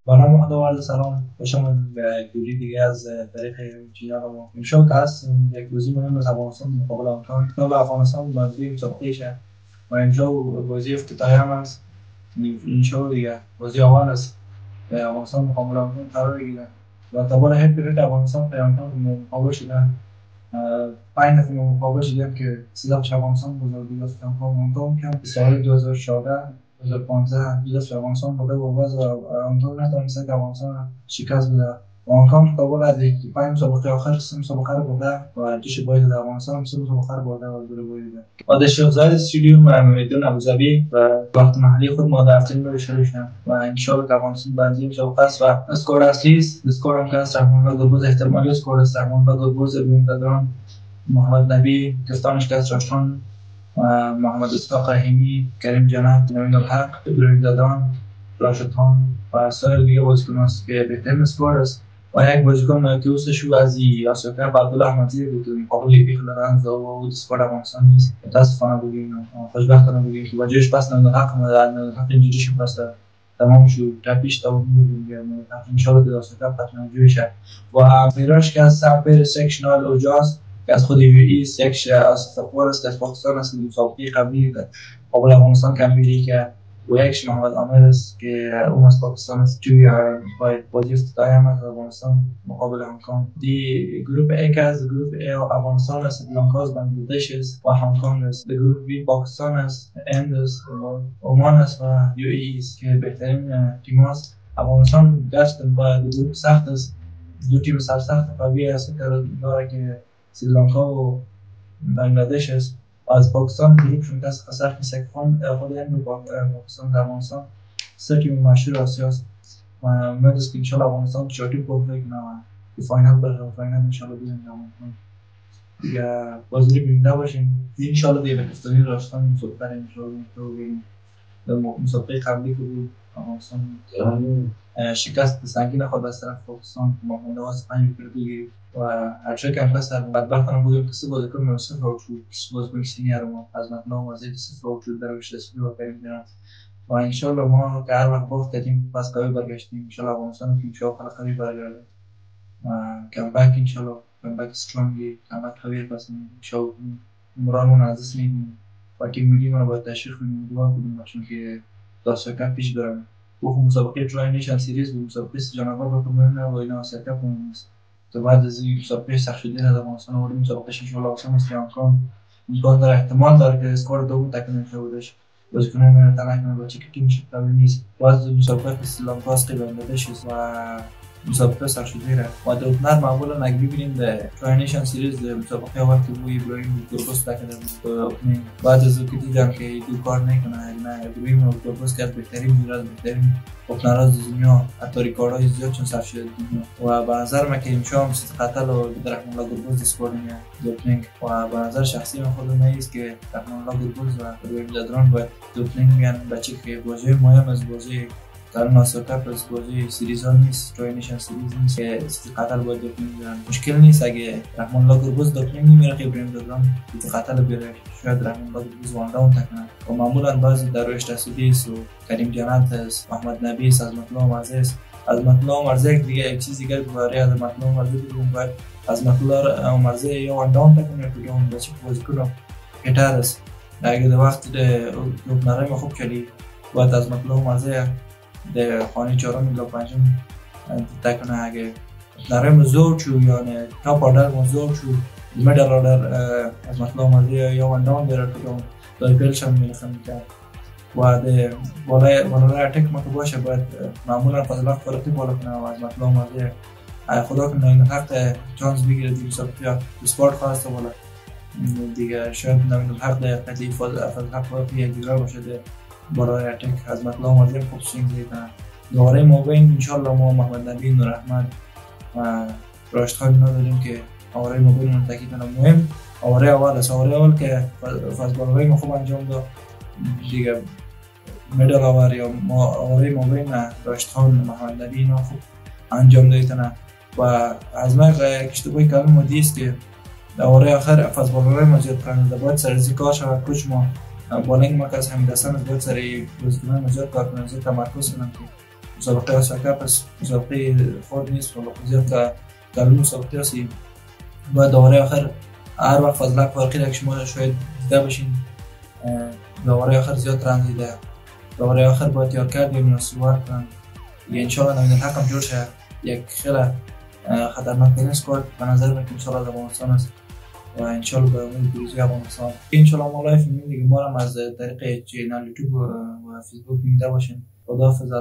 با نام خدا و عرض سلام خوشم به جوری دیگه از طریق جناب ما امشب که هست یک بازی مهم از افغانستان مقابل آمریکا و افغانستان بازی مسابقه شه و امشب بازی افتتاحی هم هست. امشب دیگه بازی اول است که افغانستان مقابل آمریکا قرار گیره و تبار هر پیرد افغانستان پیامتان مقابل شدن. 5 نفر مقابل شدیم که 13 افغانستان بزرگی است که آمریکا که سال 2014 2015 جلس افغانستان بوده و باز آمریکا نتونسته که افغانستان را شکست بده و آمریکا مقابل از 5 مسابقه آخر 3 مسابقه رو برده و دیش باید در افغانستان 3 مسابقه رو برده و دوره باید و در شهزاید استودیو میدون ابوظبی و وقت محلی خود ما در افتین رو شروع شدم و انشاءالله که افغانستان بنزی مسابقه است و اسکور اصلی است. اسکور هم که است رحمان الله گلبوز احتمالی اسکور است رحمان الله گلبوز بومدادران محمد نبی کفتانش که است راشتان محمد اسحاق رحیمی کریم جنت نوین الحق ابراهیم دادان راشد خان و سایر دیگه بازیکن است که بهترین اسکور است و یک بازیکن که اوستش او از آسیا کپ عبدالله احمدی بود مقابل بیخلدن و اسکور افغانستان نیست متاسفانه بگیم خوشبختانه بگیم که وجهش پس نوین الحق حق اینجوریش پس تمام شد تپیش تمام می‌بینیم ان شاء الله که آسیا کپ حتما جوری شه و میراش که از سمپر سکشنال اوجاست که از خود ایست یک از تفور است از پاکستان است مسابقه قبلی قبل افغانستان که میری که و یکش محمد عامر است که اون از پاکستان است توی باید بازی افتتاحی هم از افغانستان مقابل هنگ کنگ. دی گروپ ای که از گروپ ای افغانستان است، سریلانکا است، بنگلادش است و هنگ کنگ است. دی گروپ بی پاکستان است، هند است، عمان است و یو ای است که بهترین تیم است. افغانستان گشت با گروپ سخت است، دو تیم سرسخت قوی است که سریلانکا و بنگلادش است و از پاکستان گروهشون که از خسر خیسکفان خود هند و پاکستان در افغانستان سه تیم مشهور آسیا است و امید است که انشاءالله افغانستان چهارتیم کوالیفای کنه و به فاینال بره و فاینال انشاءالله بیایم دیگه بازی رو ببینده باشیم انشاءالله دیگه به کفتانی راستان مسابقه انشاءالله بگیم در مسابقه قبلی که بود افغانستان شکست سنگین خود از طرف پاکستان با مونده 5 ویکت گرفت و هرچه که هم پس بدبختانه بودیم که سه بازیکن مناسب رو شد بازیکن سینیر ما از مطلع وزیر صفر رو شد در روش رسمی و کریم جنات و انشالله ما که هر وقت باخت دادیم پس قوی برگشتیم انشالله افغانستان که انشالله خیلی قوی برگرده و کمبک انشالله کمبک استرانگی کمبک قوی پس انشالله مرامون از دست میدیم و تیم ملی ما باید تشویق کنیم و دعا کنیم چون که آسیا کپ پیش دارم و مسابقه تری نیشن سریز بود مسابقه جانور با کمونه و اینا آسیا کپ نیست تو بعد از این مسابقه سخت شده از افغانستان آورد مسابقه ان شاء الله آسان است امکان داره احتمال داره که اسکور دوم تکمیل شه بودش بازیکن من تنها با چه که میشه قابل نیست باز مسابقه سریلانکا است که بنگلادش است و مسابقه سخت شده را و دوتنر معمولا اگه ببینیم در ترینیشن سریز مسابقه اول که بود ابراهیم گلبوز تکمیل بود بعد از اون که دیدم که دو کار نکنه نه ابراهیم گلبوز کرد بهترین میراث بهترین اوپنر از دنیا حتی ریکاردهای زیاد چون صرف شده دنیا و به نظر من که امشب هم ست قتل و رحمان الله گلبوز اسکورینگ دوپلینگ و به نظر شخصی من خودم نیست که رحمان الله گلبوز و ابراهیم دادران باید دوپلینگ میان بچه که بازی مهم از بازی در آسیا کپ از بازی سریز ها نیست ترینیشن سریز نیست که قتل باید دوپلینگ بیارن مشکل نیست اگه رحمان الله گلبوز دوپلینگ نمیاره که ابراهیم دادران قتل بیاره شاید رحمان الله گلبوز وان داون تکنه و معمولا بعضی درویش تسودی است و کریم جنت است محمد نبی است از مطلع مرزی است از مطلع مرزی دیگه یک چیز دیگه برای از مطلع مرزی دیگه باید از مطلع مرزی یا وان داون تکنه که اون بچه بازیکن هیتر است اگه در وقت دوپنره ما خوب کلی باید از مطلع مرزی در خانه چهارم یا پنجم تکنه اگه نرم زور چو یا نه تاپ آردر مزور چو مدل آردر از مطلع مرزی یا وان داون بیاره که اون دای پیلش هم میلخم میکرد و ده بالای اتک ما که باشه باید معمولا فضلات فرقی بالا کنه و از مطلع مرزی خدا کنه این حق چانس بگیره دیگه سابقه سپورت خواسته بالا دیگه شاید نوین الحق ده قدی فضلات فرقی یک دیگر باشه ده بالای اتک از مطلع مرزی خوب سوینگ دیدن دواره موبین انشالله ما محمد نبی نورحمد و راشد خان نداریم که آواره موبین منتکی کنم مهم آواره اول است آواره اول که فضلات ما خوب انجام داد دیگه مدل آور یا آواره موبین راشد خان محمد نبی اینا خوب انجام دادن و از من اشتباهی کردم مدیست که آواره آخر فضلات ما زیاد کننده باید سرزی کار شود کچ ما بالنگ ما که از همین دستان از باید سری بازیکنان زیاد کار کنن زیاد تمرکز کنن که مسابقه آسیا کپ است، مسابقه خود نیست و زیاد که در مسابقه هستی باید دوباره آخر هر وقت فضلک فارقی که شما شاید دیده باشین دوباره آخر زیاد رنجیده، دوباره آخر باید یاد کرد یا صحبت کنن یا انشاءالله نوین الحق هم جور شه. یک خیلی خطرناک ترین اسکواد به نظر من که انشاءالله از افغانستان است و انشاءالله به امید پیروزی افغانستان. انشاءالله ما لایف می‌بینیم دیگه، ما هم از طریق چینل یوتیوب و فیسبوک می‌بینید باشین. خداحافظ.